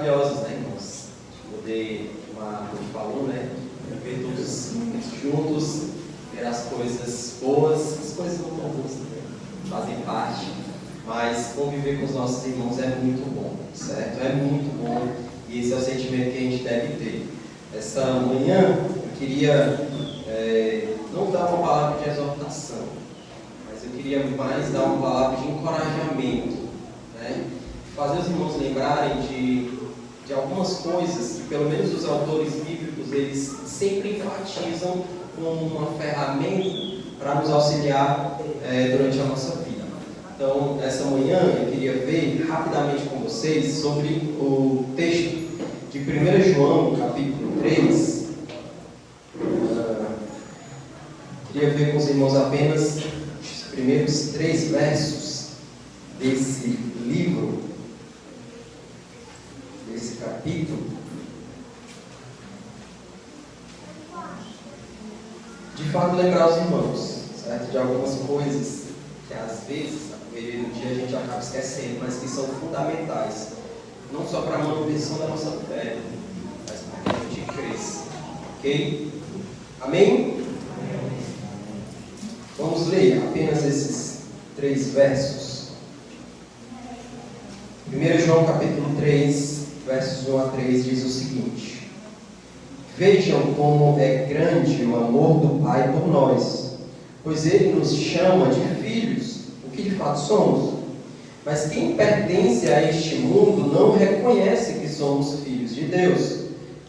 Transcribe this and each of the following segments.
maravilhosas, né, irmãos? Poder, como a gente falou, né? Ver todos juntos, ver as coisas boas, as coisas não tão boas também, fazem parte. Mas conviver com os nossos irmãos é muito bom, certo? É muito bom e esse é o sentimento que a gente deve ter. Essa manhã eu queria não dar uma palavra de exortação, mas eu queria mais dar uma palavra de encorajamento, né? Fazer os irmãos lembrarem de algumas coisas que pelo menos os autores bíblicos eles sempre enfatizam como uma ferramenta para nos auxiliar durante a nossa vida. Então, essa manhã eu queria ver rapidamente com vocês sobre o texto de 1 João, capítulo 3. Queria ver com os irmãos apenas os primeiros 3 versos desse livro, desse capítulo. De fato, lembrar os irmãos, certo? De algumas coisas que às vezes, na correria do dia, a gente acaba esquecendo, mas que são fundamentais, não só para a manutenção da nossa fé, mas para que a gente cresça. Ok? Amém? Vamos ler apenas esses 3 versos. 1 João capítulo 3, versos 1 a 3 diz o seguinte: Vejam como é grande o amor do Pai por nós, pois Ele nos chama de filhos, o que de fato somos. Mas quem pertence a este mundo não reconhece que somos filhos de Deus,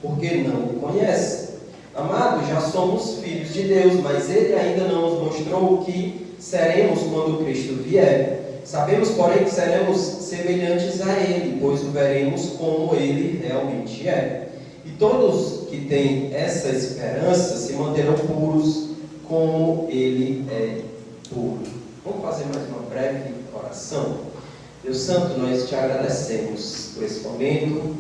porque não o conhece. Amados, já somos filhos de Deus, mas Ele ainda não nos mostrou o que seremos quando Cristo vier. Sabemos, porém, que seremos semelhantes a Ele, pois o veremos como Ele realmente é. E todos que têm essa esperança se manterão puros como Ele é puro. Vamos fazer mais uma breve oração? Deus Santo, nós te agradecemos por esse momento,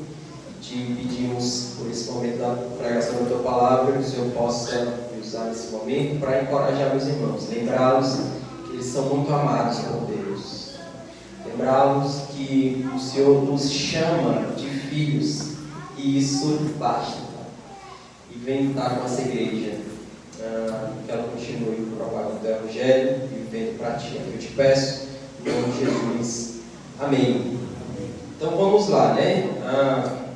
te pedimos por esse momento da pregação da Tua Palavra, que o Senhor possa me usar nesse momento para encorajar meus irmãos, lembrá-los que eles são muito amados por Deus, lembrá-los que o Senhor nos chama de filhos, e isso basta. E vem estar com essa igreja, que ela continue propagando o Teu Evangelho e vivendo para Ti. É o que eu te peço, em nome de Jesus. Amém. Então vamos lá, né?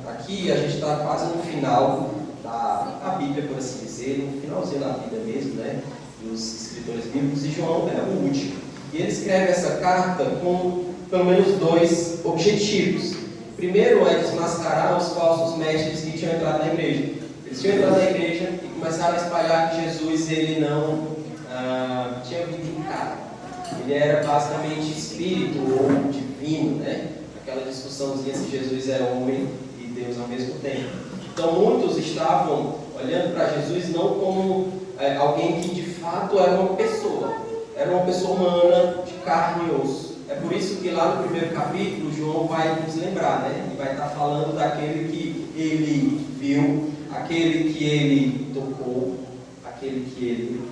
Aqui a gente está quase no final da Bíblia, por assim dizer, no finalzinho da vida mesmo, né? Dos escritores bíblicos, e João é o último. E ele escreve essa carta com pelo menos 2 objetivos. Primeiro é desmascarar os falsos mestres que tinham entrado na igreja. Eles tinham entrado na igreja e começaram a espalhar que Jesus ele não tinha vindo em carne. Ele era basicamente espírito ou divino, né? Aquela discussãozinha se Jesus era homem e Deus ao mesmo tempo. Então muitos estavam olhando para Jesus não como alguém que de fato era uma pessoa humana de carne e osso. É por isso que lá no primeiro capítulo João vai nos lembrar, né? E vai estar falando daquele que ele viu, aquele que ele tocou, aquele que ele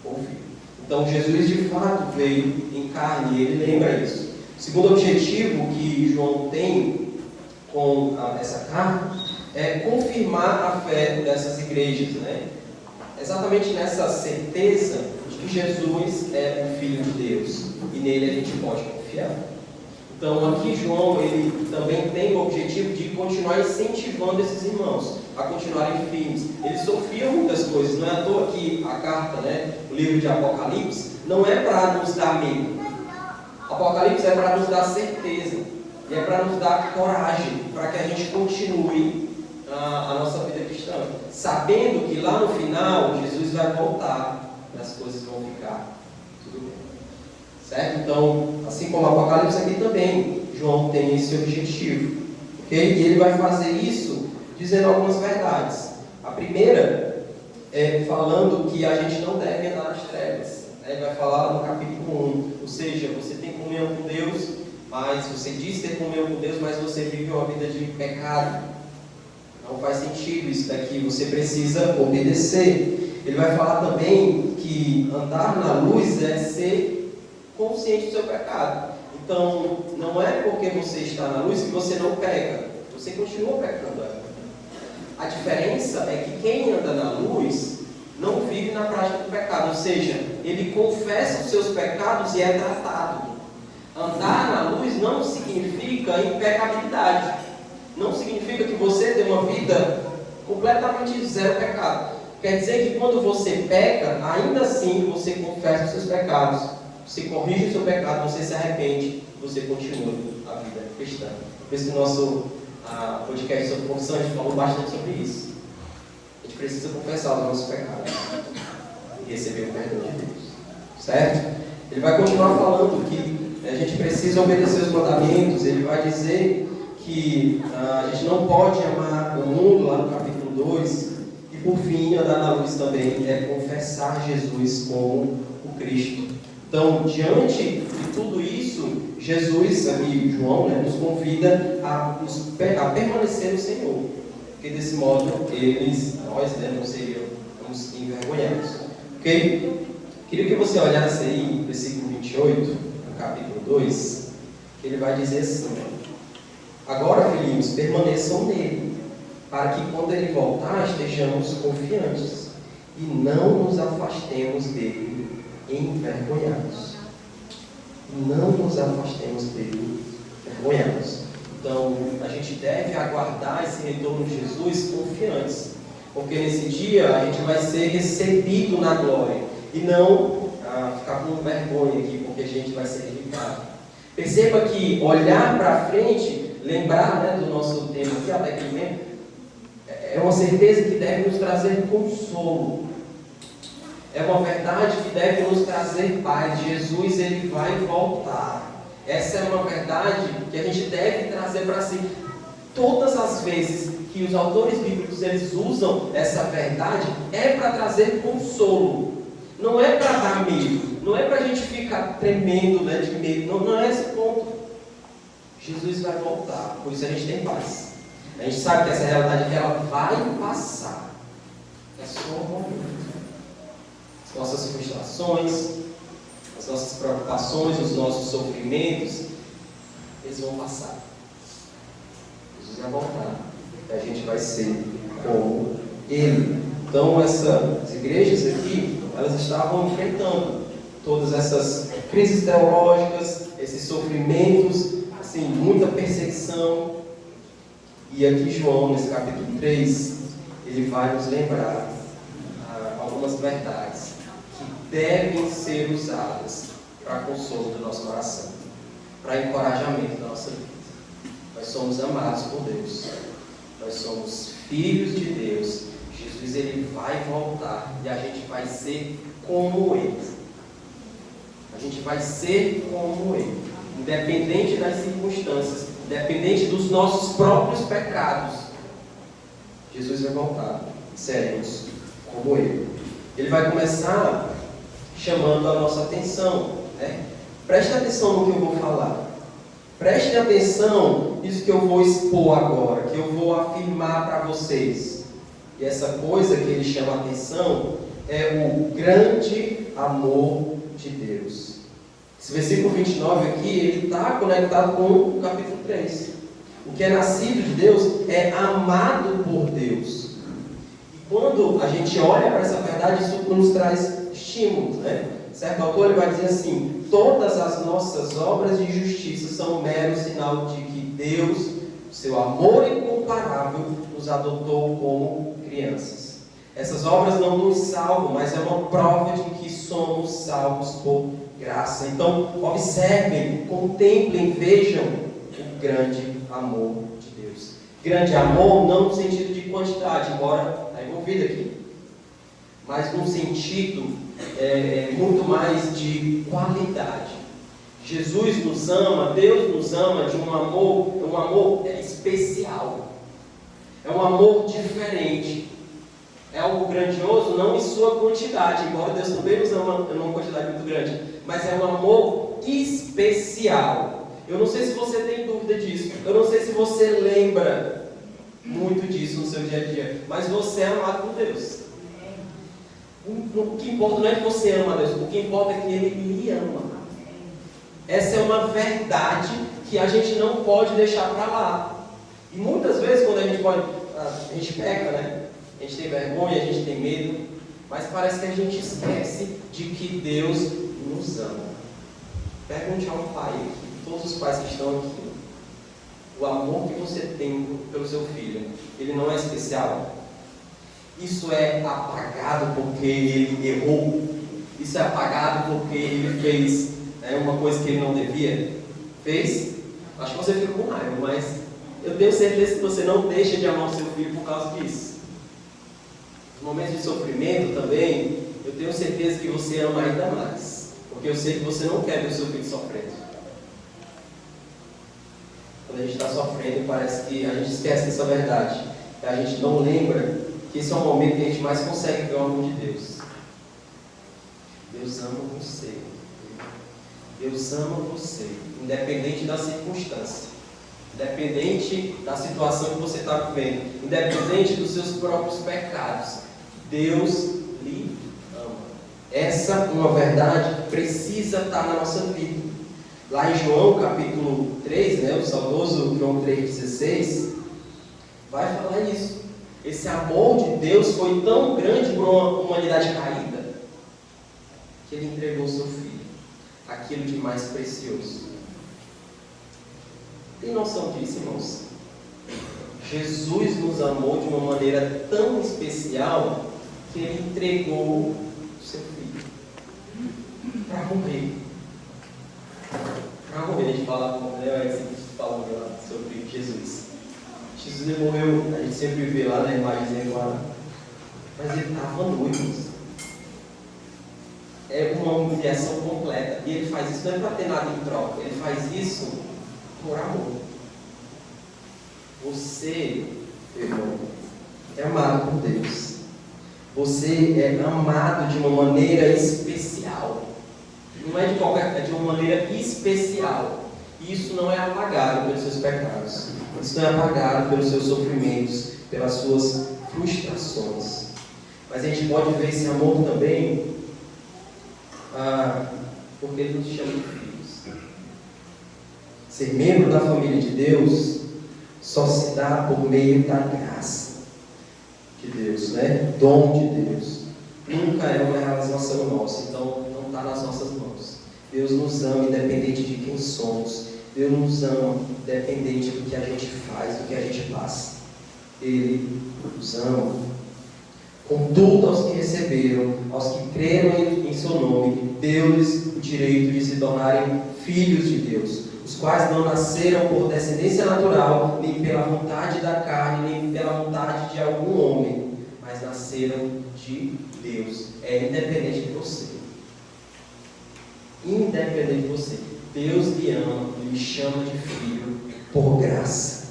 ouviu. Então Jesus de fato veio em carne e ele lembra isso. O segundo objetivo que João tem com essa carta é confirmar a fé dessas igrejas, né? Exatamente nessa certeza de que Jesus é o Filho de Deus e nele a gente pode confiar. Então aqui João ele também tem o objetivo de continuar incentivando esses irmãos a continuarem firmes. Eles sofriam muitas coisas, não é à toa que a carta, né, o livro de Apocalipse, não é para nos dar medo. Apocalipse é para nos dar certeza e é para nos dar coragem para que a gente continue a nossa vida cristã, sabendo que lá no final Jesus vai voltar e as coisas vão ficar tudo bem, certo? Então, assim como Apocalipse aqui também, João tem esse objetivo, ok? E ele vai fazer isso dizendo algumas verdades. A primeira é falando que a gente não deve andar nas trevas. Ele vai falar no capítulo 1, ou seja, você tem comunhão com Deus, mas você diz ter comunhão com Deus, mas você vive uma vida de pecado. Não faz sentido isso daqui, você precisa obedecer. Ele vai falar também que andar na luz é ser consciente do seu pecado. Então, não é porque você está na luz que você não peca. você continua pecando ainda. A diferença é que quem anda na luz não vive na prática do pecado, ou seja, ele confessa os seus pecados e é tratado. Andar na luz não significa impecabilidade, não significa que você tem uma vida completamente zero pecado. Quer dizer que quando você peca, ainda assim você confessa os seus pecados, você corrige o seu pecado, você se arrepende, você continua a vida cristã. Por isso que no nosso podcast sobre confissão a gente falou bastante sobre isso. A gente precisa confessar os nossos pecados e receber o perdão de Deus, certo? Ele vai continuar falando que a gente precisa obedecer os mandamentos. Ele vai dizer que a gente não pode amar o mundo, lá no capítulo 2. E por fim, andar na luz também é confessar Jesus como o Cristo. Então, diante de tudo isso, Jesus, aqui João, nos convida a permanecer no Senhor. Porque desse modo, nós não seríamos envergonhados. Ok? Queria que você olhasse aí no versículo 28, no capítulo 2, que ele vai dizer assim: agora, filhinhos, permaneçam nele, para que quando ele voltar, estejamos confiantes e não nos afastemos dele envergonhados. Não nos afastemos dele envergonhados. Então, a gente deve aguardar esse retorno de Jesus confiantes, porque nesse dia a gente vai ser recebido na glória e não ficar com vergonha aqui, porque a gente vai ser rejeitado. Perceba que olhar para frente, lembrar do nosso tema aqui, até aquele mesmo, é uma certeza que deve nos trazer consolo. É uma verdade que deve nos trazer paz. Jesus, ele vai voltar. Essa é uma verdade que a gente deve trazer para si. Todas as vezes que os autores bíblicos eles usam essa verdade, é para trazer consolo. Não é para dar medo. Não é para a gente ficar tremendo de medo. Não é esse ponto. Jesus vai voltar. Por isso a gente tem paz. A gente sabe que essa realidade que ela vai passar. É só um momento. As nossas frustrações, as nossas preocupações, os nossos sofrimentos, eles vão passar. Jesus vai voltar. E a gente vai ser como Ele. Então essas igrejas aqui, elas estavam enfrentando todas essas crises teológicas, esses sofrimentos, assim, muita perseguição. E aqui João, nesse capítulo 3, ele vai nos lembrar algumas verdades que devem ser usadas para consolo do nosso coração, para encorajamento da nossa vida. Nós somos amados por Deus, nós somos filhos de Deus. Jesus, ele vai voltar e a gente vai ser como Ele. A gente vai ser como Ele, independente das circunstâncias, independente dos nossos próprios pecados. Jesus vai voltar, seremos como Ele. Ele vai começar chamando a nossa atenção. Preste atenção no que eu vou falar. Preste atenção nisso que eu vou expor agora, que eu vou afirmar para vocês. E essa coisa que ele chama a atenção é o grande amor de Deus. Esse versículo 29 aqui, ele está conectado com o capítulo 3. O que é nascido de Deus é amado por Deus. E quando a gente olha para essa verdade, isso nos traz estímulo, Certo autor ele vai dizer assim: todas as nossas obras de justiça são um mero sinal de que Deus, seu amor incomparável, nos adotou como crianças. Essas obras não nos salvam, mas é uma prova de que somos salvos por graça. Então, observem, contemplem, vejam o grande amor de Deus. Grande amor não no sentido de quantidade, embora está envolvido aqui, mas num sentido muito mais de qualidade. Jesus nos ama, Deus nos ama de um amor especial. É um amor diferente. É algo grandioso, não em sua quantidade, embora Deus também nos ama em uma quantidade muito grande, mas é um amor especial. Eu não sei se você tem dúvida disso, eu não sei se você lembra muito disso no seu dia a dia, mas você é amado por Deus. O que importa não é que você ama a Deus, o que importa é que Ele lhe ama. Essa é uma verdade que a gente não pode deixar para lá. E muitas a gente peca, né? A gente tem vergonha, a gente tem medo, mas parece que a gente esquece de que Deus nos ama. Pergunte a um pai, todos os pais que estão aqui, o amor que você tem pelo seu filho, ele não é especial? Isso é apagado porque ele errou? Isso é apagado porque ele fez uma coisa que ele não devia? Fez? Acho que você fica com raiva, mas eu tenho certeza que você não deixa de amar o seu filho por causa disso. Nos momentos de sofrimento também, eu tenho certeza que você ama ainda mais, porque eu sei que você não quer ver o seu filho sofrendo. Quando a gente está sofrendo, parece que a gente esquece dessa verdade. A gente não lembra que esse é o momento que a gente mais consegue ver o amor de Deus. Deus ama você. Deus ama você, independente da circunstância, independente da situação que você está vivendo, independente dos seus próprios pecados. Deus lhe ama. Essa é uma verdade que precisa estar na nossa vida. Lá em João capítulo 3, o saudoso João 3,16, vai falar isso. Esse amor de Deus foi tão grande por uma humanidade caída, que Ele entregou o seu Filho, aquilo de mais precioso. Tem noção disso, irmãos? Jesus nos amou de uma maneira tão especial que Ele entregou o seu Filho para morrer. Para morrer, a gente fala, sobre Jesus. Jesus ele morreu, a gente sempre vê lá na imagem lá, mas Ele estava noivo. É uma humilhação completa. E Ele faz isso não é para ter nada em troca. Ele faz isso por amor. Você, irmão, é amado por Deus. Você é amado de uma maneira especial. Não é de qualquer, é de uma maneira especial. E isso não é apagado pelos seus pecados. Isso não é apagado pelos seus sofrimentos, pelas suas frustrações. Mas a gente pode ver esse amor também porque Ele nos chama de filhos. Ser membro da família de Deus só se dá por meio da graça de Deus, Dom de Deus. Nunca é uma realização nossa, então não está nas nossas mãos. Deus nos ama independente de quem somos. Deus nos ama independente do que a gente faz, do que a gente passa. Ele nos ama. Contudo, aos que receberam, aos que creram em seu nome, deu-lhes o direito de se tornarem filhos de Deus, os quais não nasceram por descendência natural, nem pela vontade da carne, nem pela vontade de algum homem, mas nasceram de Deus. É independente de você. Independente de você. Deus lhe ama, lhe chama de filho por graça.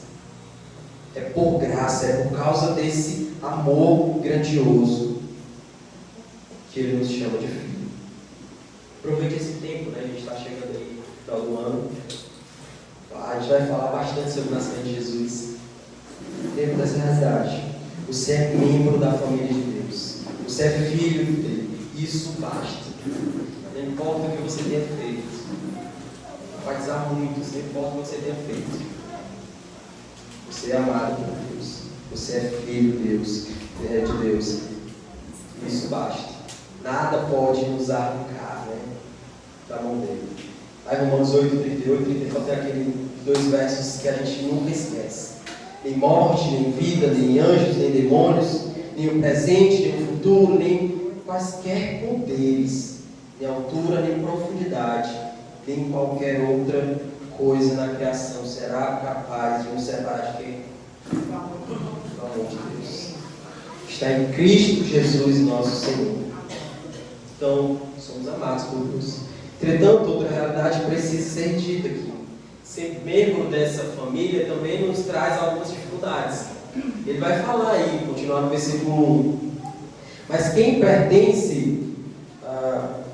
É por graça, é por causa desse amor grandioso que Ele nos chama de filho. Aproveite esse tempo, a gente está chegando aí no final do ano. A gente vai falar bastante sobre o nascimento de Jesus. Tempo dessa realidade. Você é membro da família de Deus. Você é filho dele. Isso basta. Não importa o que você tenha feito. Vai dizer muitos, não importa o que você tenha feito. Você é amado por Deus. Você é filho de Deus. Isso basta. Nada pode nos arrancar da mão dele. Aí Romanos 8, 38, 39 tem aqueles 2 versos que a gente nunca esquece. Nem morte, nem vida, nem anjos, nem demônios, nem o presente, nem o futuro, nem quaisquer poderes, nem altura, nem profundidade, nem qualquer outra coisa na criação será capaz de nos separar de quem? Do amor de Deus. Está em Cristo Jesus, nosso Senhor. Então, somos amados por Deus. Entretanto, outra realidade precisa ser dita aqui. Ser membro dessa família também nos traz algumas dificuldades. Ele vai falar aí, continuar no versículo 1. Mas quem pertence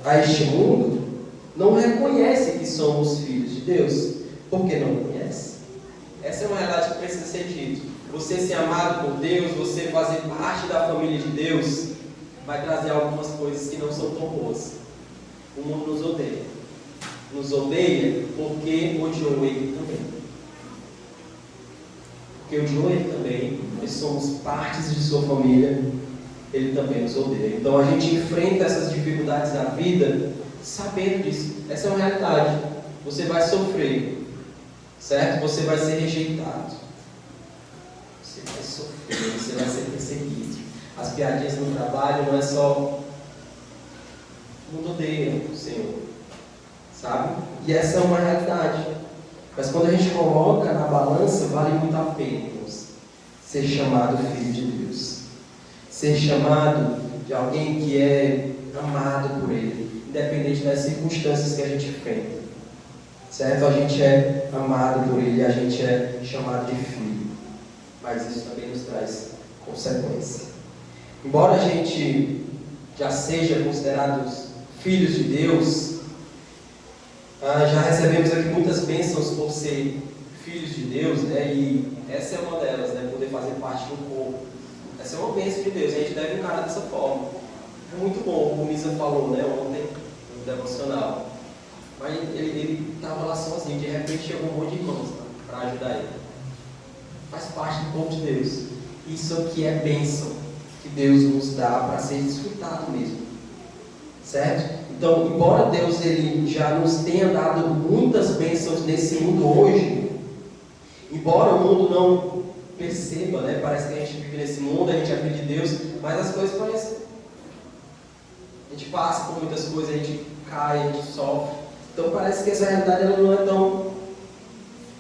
a este mundo não reconhece que somos filhos de Deus. Por que não conhece? Essa é uma realidade que precisa ser dita. Você ser amado por Deus, você fazer parte da família de Deus, vai trazer algumas coisas que não são tão boas. O mundo nos odeia. Nos odeia porque odiou Ele também. Porque o Joey também, nós somos partes de sua família, ele também nos odeia. Então a gente enfrenta essas dificuldades da vida sabendo disso. Essa é uma realidade. Você vai sofrer, certo? Você vai ser rejeitado. Você vai sofrer, você vai ser perseguido. As piadinhas no trabalho não é só o mundo odeia o Senhor, sabe? E essa é uma realidade. Mas quando a gente coloca na balança, vale muito a pena, irmãos, ser chamado filho de Deus. Ser chamado de alguém que é amado por Ele, independente das circunstâncias que a gente enfrenta. Certo? A gente é amado por Ele, a gente é chamado de filho. Mas isso também nos traz consequência. Embora a gente já seja considerados filhos de Deus, já recebemos aqui muitas bênçãos por ser filhos de Deus, né? E essa é uma delas, né? Poder fazer parte do corpo. Essa é uma bênção de Deus, a gente deve encarar dessa forma. É muito bom, como o Misa falou, né? Ontem, no devocional. Mas ele estava lá sozinho, de repente chegou um monte de irmãos para ajudar ele. Faz parte do povo de Deus. Isso aqui é bênção que Deus nos dá para ser desfrutado mesmo. Certo? Então, embora Deus ele já nos tenha dado muitas bênçãos nesse mundo hoje, embora o mundo não perceba, né? Parece que a gente vive nesse mundo, a gente é filho de Deus, mas as coisas parecem. A gente passa por muitas coisas, a gente cai, a gente sofre. Então parece que essa realidade ela não é tão...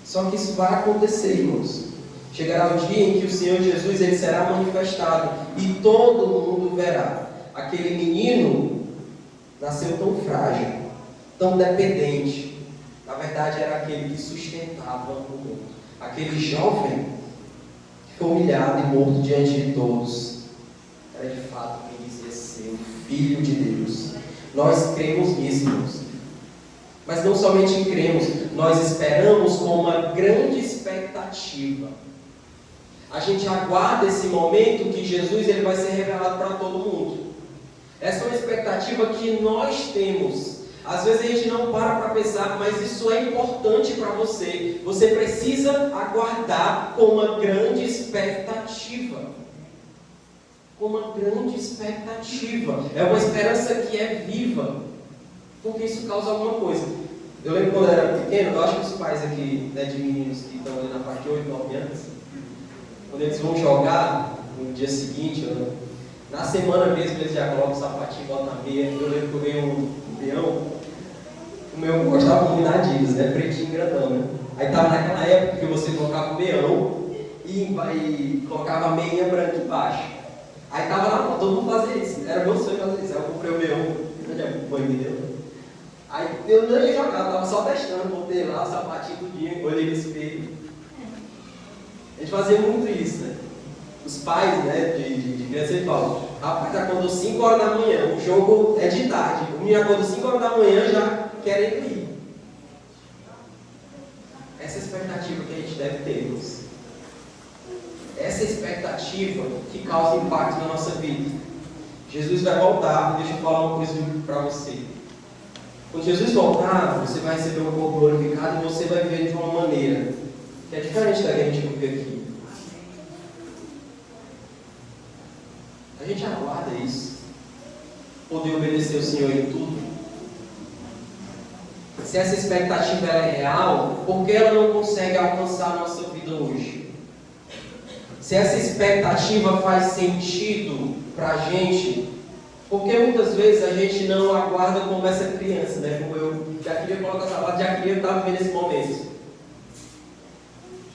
Só que isso vai acontecer, irmãos. Chegará o dia em que o Senhor Jesus ele será manifestado e todo mundo verá. Aquele menino nasceu tão frágil, tão dependente. Na verdade era aquele que sustentava o mundo. Aquele jovem que foi humilhado e morto diante de todos. Era de fato quem dizia ser o Filho de Deus. Nós cremos nisso, irmãos. Mas não somente cremos, nós esperamos com uma grande expectativa. A gente aguarda esse momento que Jesus ele vai ser revelado para todo mundo. Essa é uma expectativa que nós temos. Às vezes a gente não para pensar, mas isso é importante para você. Você precisa aguardar com uma grande expectativa. Com uma grande expectativa. É uma esperança que é viva. Porque isso causa alguma coisa. Eu lembro quando eu era pequeno, eu acho que os pais aqui, né, de meninos que estão ali na parte de 8, 9 anos, quando eles vão jogar no dia seguinte, na semana mesmo eles já colocam o sapatinho, botam na meia. Eu lembro que eu ganhei um leão, o meu gostava muito da Adidas, né, pretinho grandão, né? Aí estava naquela época que você colocava o leão e colocava a meia branca embaixo. Aí estava lá, todo mundo fazia isso, era meu sonho fazer isso. Aí eu comprei o leão, entendeu? Aí eu não ia jogar, estava só testando, botei lá o sapatinho do dia, olhei no espelho. A gente fazia muito isso, né? Os pais, né, de criança, eles falam, rapaz, acordou 5 horas da manhã, o jogo é de tarde, o menino acordou 5 horas da manhã já querem ir. Essa é a expectativa que a gente deve ter, irmãos. Essa é a expectativa que causa impacto na nossa vida. Jesus vai voltar, deixa eu falar uma coisa para você. Quando Jesus voltar, você vai receber um corpo glorificado e você vai viver de uma maneira que é diferente da que a gente vive aqui. A gente aguarda isso. Poder obedecer o Senhor em tudo. Se essa expectativa ela é real, por que ela não consegue alcançar a nossa vida hoje? Se essa expectativa faz sentido para a gente, porque muitas vezes a gente não aguarda como essa criança, né? Como eu já queria colocar essa palavra, já queria estar vivendo esse momento.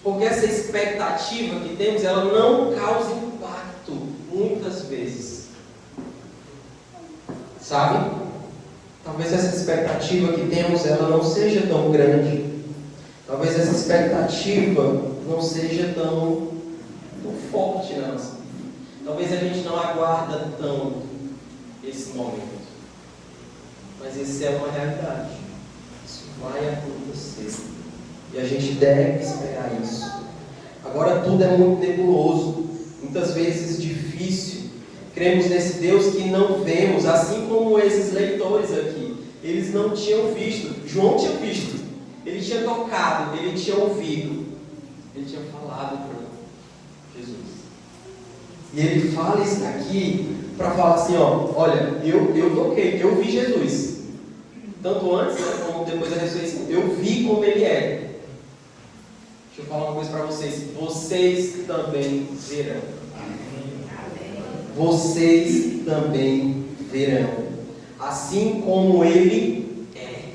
Porque essa expectativa que temos, ela não causa impacto, muitas vezes. Sabe? Talvez essa expectativa que temos, ela não seja tão grande. Talvez essa expectativa não seja tão forte na nossa vida. Talvez a gente não aguarda tanto esse momento. Mas isso é uma realidade. Isso vai acontecer. E a gente deve esperar isso. Agora tudo é muito nebuloso, muitas vezes difícil. Cremos nesse Deus que não vemos, assim como esses leitores aqui. Eles não tinham visto. João tinha visto. Ele tinha tocado, ele tinha ouvido. Ele tinha falado E ele fala isso daqui para falar assim, ó, olha, eu toquei, eu vi Jesus. Tanto antes, né, como depois da ressurreição, eu vi como ele é. Deixa eu falar uma coisa para vocês. Vocês também verão. Vocês também verão. Assim como ele é.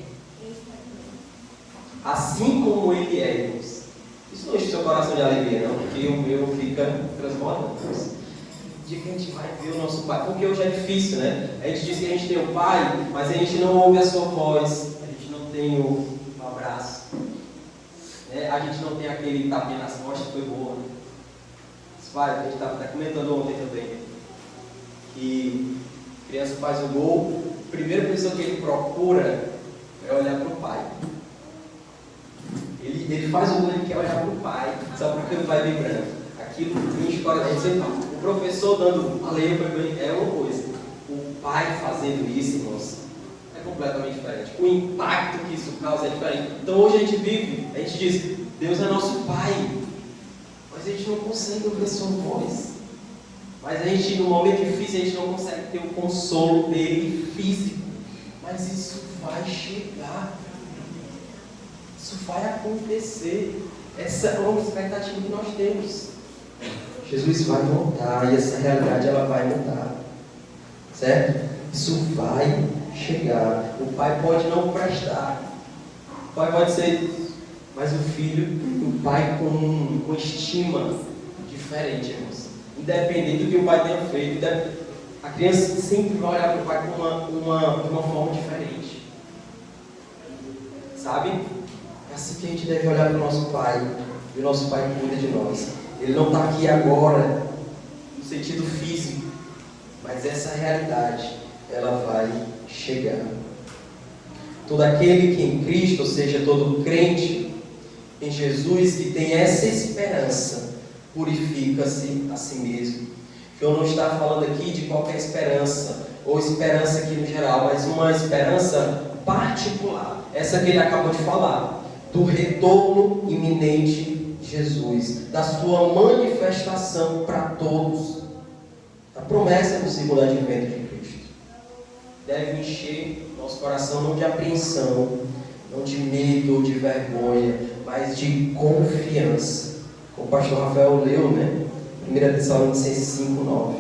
Assim como ele é, irmãos. Isso não enche o seu coração de alegria, não, porque o meu fica transbordando. O dia que a gente vai ver o nosso Pai, porque hoje é difícil, né? A gente diz que a gente tem o Pai, mas a gente não ouve a sua voz, a gente não tem o abraço, né? A gente não tem aquele tapinha nas costas, foi boa, né? Pai, a gente estava até comentando ontem também, que a criança faz o gol, a primeira pessoa que ele procura é olhar para o pai. Ele faz o gol, ele quer olhar para o pai, sabe porque o pai vem branco. Aquilo enche o coração. O professor dando a lei é uma coisa. O pai fazendo isso, irmãos, é completamente diferente. O impacto que isso causa é diferente. Então hoje a gente vive, a gente diz, Deus é nosso pai. Mas a gente não consegue ouvir a sua voz. Mas a gente, no momento difícil, a gente não consegue ter o consolo dele físico. Mas isso vai chegar. Isso vai acontecer. Essa é uma expectativa que nós temos. Jesus vai voltar e essa realidade ela vai mudar, certo? Isso vai chegar. O pai pode não prestar, o pai pode ser, mas o filho, o pai com estima diferente, irmãos. Independente do que o pai tenha feito, a criança sempre vai olhar para o pai de uma forma diferente, sabe? É assim que a gente deve olhar para o nosso pai, e o nosso pai cuida de nós. Ele não está aqui agora, no sentido físico, mas essa realidade, ela vai chegar. Todo aquele que em Cristo, ou seja, todo crente em Jesus, que tem essa esperança, purifica-se a si mesmo. Eu não estou falando aqui de qualquer esperança, ou esperança aqui no geral, mas uma esperança particular, essa que ele acabou de falar, do retorno iminente Jesus, da sua manifestação para todos. A promessa do segundo advento de Cristo deve encher nosso coração não de apreensão, não de medo ou de vergonha, mas de confiança. Como o pastor Rafael leu, né? 1 Tessalonicenses 5:9.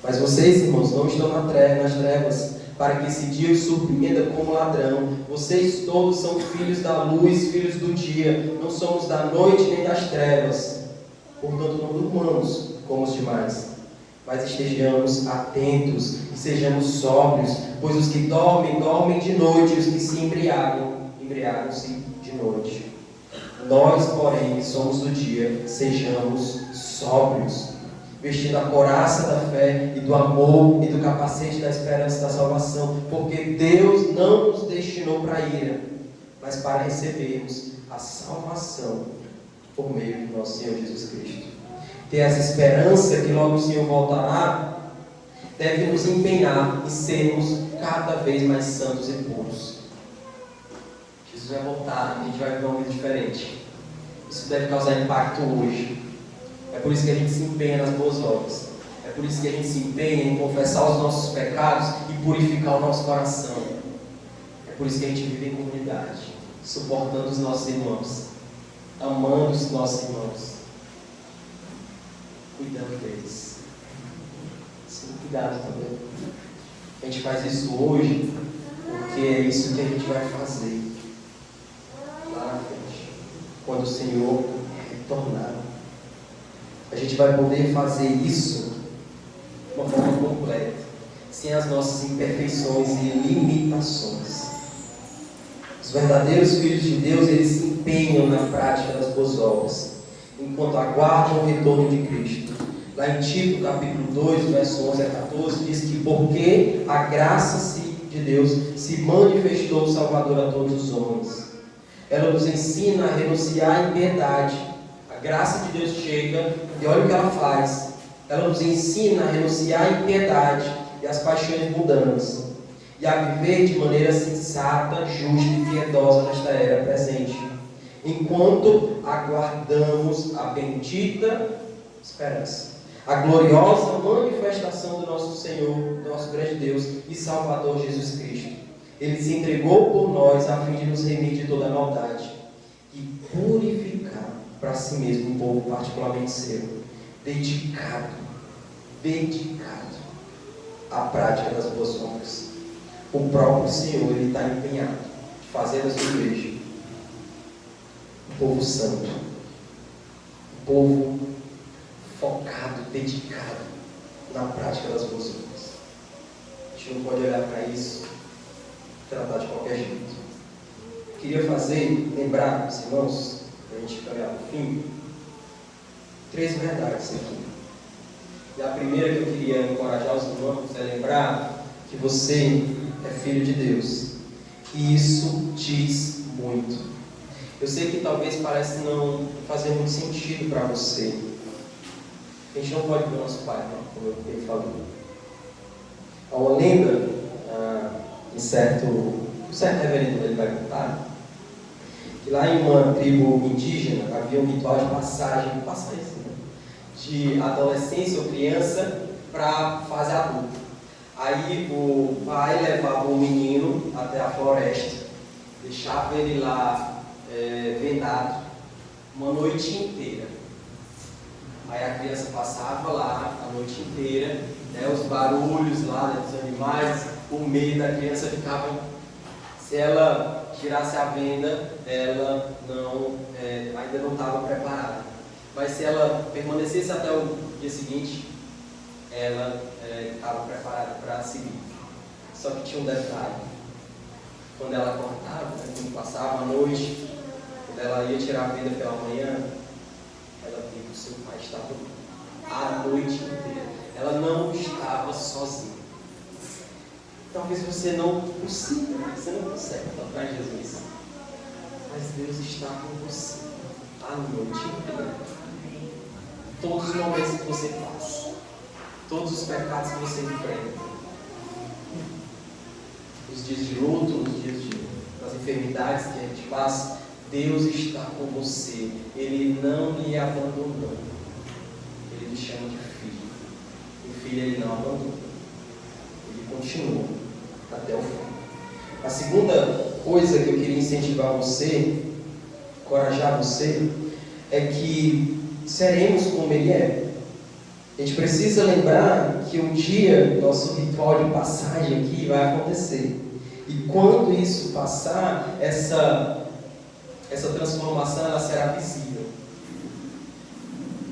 Mas vocês, irmãos, não estão nas trevas, para que esse dia os surpreenda como ladrão. Vocês todos são filhos da luz, filhos do dia. Não somos da noite nem das trevas. Portanto, não durmamos como os demais, mas estejamos atentos e sejamos sóbrios, pois os que dormem, dormem de noite, e os que se embriagam-se de noite. Nós, porém, que somos do dia, sejamos sóbrios, vestindo a couraça da fé e do amor e do capacete da esperança da salvação, porque Deus não nos destinou para a ira, mas para recebermos a salvação por meio do nosso Senhor Jesus Cristo. Ter essa esperança que logo o Senhor voltará, deve nos empenhar em sermos cada vez mais santos e puros. Jesus vai voltar, a gente vai ver uma vida diferente. Isso deve causar impacto hoje. É por isso que a gente se empenha nas boas obras. É por isso que a gente se empenha em confessar os nossos pecados e purificar o nosso coração. É por isso que a gente vive em comunidade, suportando os nossos irmãos, amando os nossos irmãos, cuidando deles. Sim, cuidado também. A gente faz isso hoje porque é isso que a gente vai fazer lá na frente, quando o Senhor retornar. A gente vai poder fazer isso de uma forma completa, sem as nossas imperfeições e limitações. Os verdadeiros filhos de Deus, eles se empenham na prática das boas obras, enquanto aguardam o retorno de Cristo. Lá em Tito, capítulo 2, verso 11 a 14, diz que porque a graça de Deus se manifestou Salvador a todos os homens. Ela nos ensina a renunciar à impiedade. A graça de Deus chega e olha o que ela faz. Ela nos ensina a renunciar à impiedade e às paixões mundanas, e a viver de maneira sensata, justa e piedosa nesta era presente, enquanto aguardamos a bendita esperança, a gloriosa manifestação do nosso Senhor, do nosso grande Deus e Salvador Jesus Cristo. Ele se entregou por nós a fim de nos remir de toda a maldade e purificar para si mesmo um povo particularmente seu, dedicado à prática das boas obras. O próprio Senhor, Ele está empenhado de fazer da sua igreja um povo santo, um povo focado, dedicado na prática das boas obras. A gente não pode olhar para isso e tratar de qualquer jeito. Queria lembrar os irmãos, para a gente caminhar para o fim, 3 verdades aqui. E a primeira que eu queria encorajar os irmãos é lembrar que você é filho de Deus. E isso diz muito. Eu sei que talvez pareça não fazer muito sentido para você. A gente não pode ver o nosso pai, não, como eu falei. Há uma lenda, um certo reverendo ele vai contar, que lá em uma tribo indígena havia um ritual de passagem de adolescência ou criança para a fase adulta. Aí o pai levava o menino até a floresta, deixava ele lá vendado uma noite inteira. Aí a criança passava lá a noite inteira, né, os barulhos lá, né, dos animais, o medo da criança ficava. Se ela tirasse a venda, ela ainda não estava preparada. Mas se ela permanecesse até o dia seguinte, ela estava preparada para seguir. Só que tinha um detalhe. Quando ela cortava, né, quando passava a noite, quando ela ia tirar a venda pela manhã, ela viu que o seu pai estava a noite inteira. Ela não estava sozinha. Talvez você não consiga, você não consegue tocar Jesus. Mas Deus está com você a noite inteira. Todos os momentos que você passa, todos os pecados que você enfrenta, os dias de luto, os dias das enfermidades que a gente passa, Deus está com você. Ele não lhe abandonou. Ele lhe chama de filho. O filho Ele não abandona. Ele continua até o fim. A segunda coisa que eu queria incentivar você, encorajar você, é que seremos como Ele é. A gente precisa lembrar que um dia nosso ritual de passagem aqui vai acontecer. E quando isso passar, essa transformação ela será visível.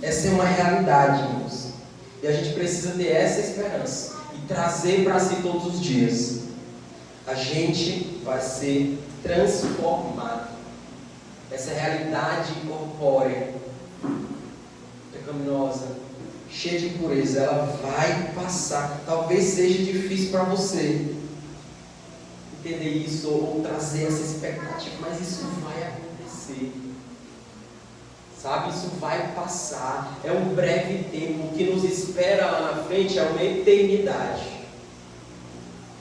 Essa é uma realidade, irmãos. E a gente precisa ter essa esperança e trazer para si todos os dias. A gente vai ser transformado. Essa realidade corpórea, pecaminosa, cheia de impureza, ela vai passar. Talvez seja difícil para você entender isso ou trazer essa expectativa, mas isso vai acontecer. Sabe, isso vai passar. É um breve tempo. O que nos espera lá na frente é uma eternidade.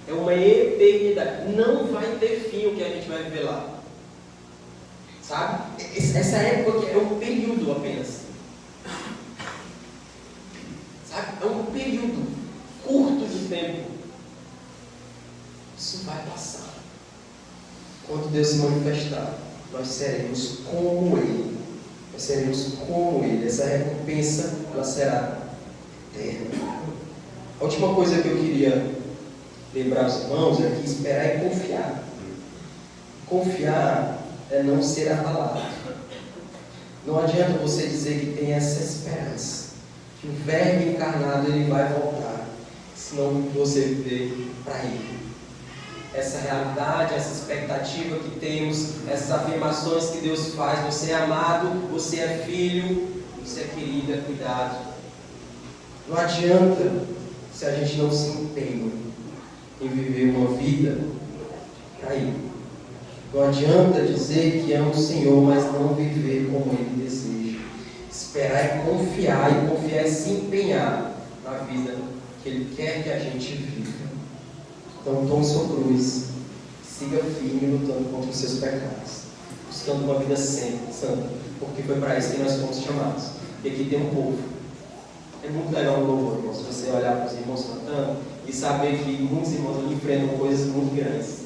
É uma eternidade. Não vai ter fim o que a gente vai viver lá. Sabe? Essa época é um período apenas. Sabe? É um período curto de tempo. Isso vai passar. Quando Deus se manifestar, nós seremos como Ele. Nós seremos como Ele. Essa recompensa, ela será eterna. A última coisa que eu queria lembrar os irmãos é que esperar é confiar. Confiar é não ser abalado. Não adianta você dizer que tem essa esperança, que o Verbo encarnado ele vai voltar, senão você viver para Ele. Essa realidade, essa expectativa que temos, essas afirmações que Deus faz: você é amado, você é filho, você é querida, cuidado. Não adianta se a gente não se empenha em viver uma vida para Ele. Não adianta dizer que ama o Senhor, mas não viver como Ele deseja. Esperar é confiar, e confiar é se empenhar na vida que Ele quer que a gente viva. Então tome sua cruz, siga firme lutando contra os seus pecados, buscando uma vida santa, porque foi para isso que nós fomos chamados. E aqui tem um povo É muito legal no louvor, irmãos, você olhar para os irmãos cantando e saber que muitos irmãos enfrentam coisas muito grandes.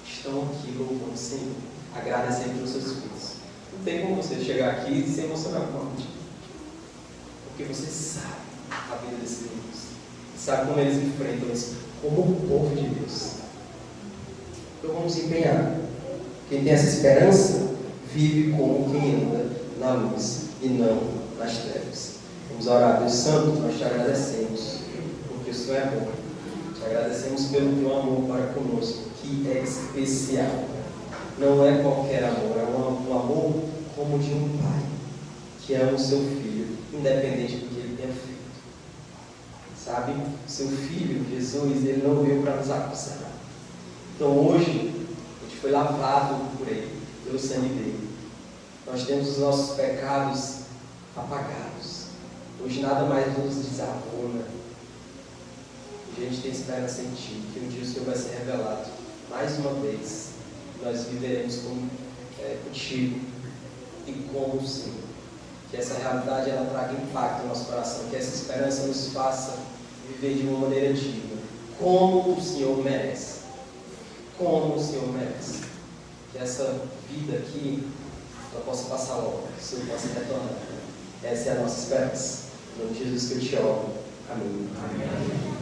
Estão aqui louvando o Senhor, agradecendo pelos seus filhos. Não tem como você chegar aqui e se emocionar com a gente. Porque você sabe a vida desses irmãos. Sabe como eles enfrentam isso, como o povo de Deus. Então vamos empenhar. Quem tem essa esperança, vive como quem anda na luz e não nas trevas. Vamos orar. Deus Santo, nós te agradecemos, porque o Senhor é bom. Te agradecemos pelo teu amor para conosco, que é especial. Não é qualquer amor, é um amor como de um pai, que ama o seu filho, independente do que ele tenha feito. Sabe, seu filho, Jesus, ele não veio para nos acusar. Então hoje, a gente foi lavado por ele, pelo sangue dele. Nós temos os nossos pecados apagados. Hoje nada mais nos desabona. Hoje a gente tem esperança em Ti, que um dia o Senhor vai ser revelado mais uma vez. Nós viveremos contigo e com o Senhor. Que essa realidade ela traga impacto no nosso coração, que essa esperança nos faça viver de uma maneira digna, como o Senhor merece. Como o Senhor merece. Que essa vida aqui ela possa passar logo, que o Senhor possa retornar. Essa é a nossa esperança. Em nome de Jesus que eu te amo. Amém. Amém.